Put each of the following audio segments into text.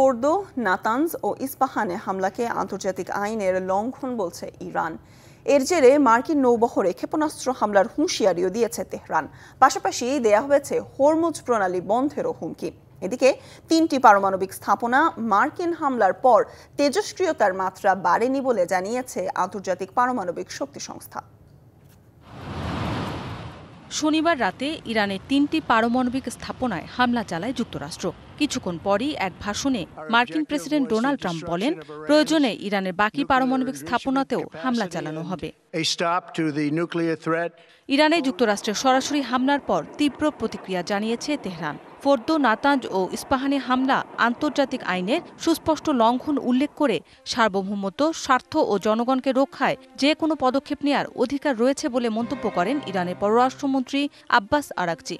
Fordow, Natanz ও ইস্পাহানে হামলাকে আন্তর্জাতিক আইনের লঙ্ঘন বলছে ইরান। এর জেরে মার্কিন নৌবহরে ক্ষেপণাস্ত্র হামলার হুঁশিয়ারিও দিয়েছে তেহরান। পাশাপাশি দেয়া হয়েছে হরমুজ প্রণালী বন্ধেরও হুমকি। এদিকে 3টি পারমাণবিক স্থাপনা মার্কিন হামলার পর তেজস্ক্রিয়তার মাত্রা বাড়েনি বলে জানিয়েছে আন্তর্জাতিক পারমাণবিক শক্তি সংস্থা। শনিবার রাতে ইরানের 3টি পারমাণবিক স্থাপনায় হামলা চালায় যুক্তরাষ্ট্র। কিছুক্ষণ পরই এক ভাষণে মার্কিন প্রেসিডেন্ট ডোনাল্ড ট্রাম্প বলেন, প্রয়োজনে ইরানের বাকি পারমাণবিক স্থাপনাতেও হামলা চালানো হবে। ইরানে যুক্তরাষ্ট্রের সরাসরি হামলার পর তীব্র প্রতিক্রিয়া জানিয়েছে তেহরান। ফোর্দো, নাতানজ ও ইস্পাহানি হামলা আন্তর্জাতিক আইনের সুস্পষ্ট লঙ্ঘন উল্লেখ করে সার্বভৌমত্ব, স্বার্থ ও জনগণকে রক্ষায় যে কোনো পদক্ষেপ নেওয়ার অধিকার রয়েছে বলে মন্তব্য করেন ইরানের পররাষ্ট্রমন্ত্রী আব্বাস আরাকচি।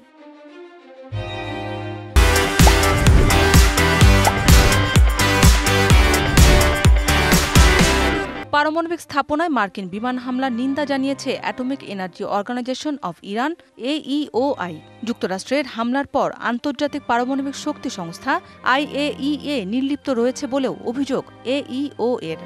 পারমাণবিক স্থাপনায় মার্কিন বিমান হামলার নিন্দা জানিয়েছে atomic energy organization of Iran AEOI। যুক্তরাষ্ট্রের হামলার পর আন্তর্জাতিক পারমাণবিক শক্তি সংস্থা IAEA নির্লিপ্ত রয়েছে বলেও অভিযোগ AEO এর।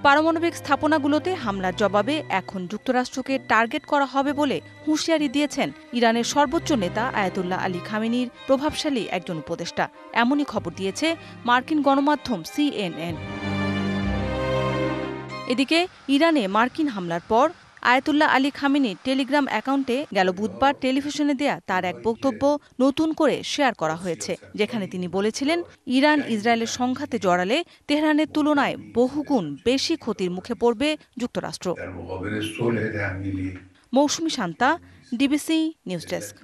পারমাণবিক স্থাপনাগুলোতে হামলার জবাবে এখন যুক্তরাষ্ট্রকে টার্গেট করা হবে বলে হুঁশিয়ারি দিয়েছেন ইরানের সর্বোচ্চ নেতা আয়াতুল্লাহ আলী খামেনির প্রভাবশালী একজন উপদেষ্টা। এমনই খবর দিয়েছে মার্কিন গণমাধ্যম CNN। এদিকে ইরানে মার্কিন হামলার পর আয়াতুল্লাহ আলী খামেনির টেলিগ্রাম অ্যাকাউন্টে গেল বুধবার টেলিভিশনে দেয়া তার এক বক্তব্য নতুন করে শেয়ার করা হয়েছে, যেখানে তিনি বলেছিলেন, ইরান ইসরায়েলের সংঘাতে জড়ালে তেহরানের তুলনায় বহুগুণ বেশি ক্ষতির মুখে পড়বে যুক্তরাষ্ট্র। মৌসুমী শান্তা, DBC নিউজ ডেস্ক।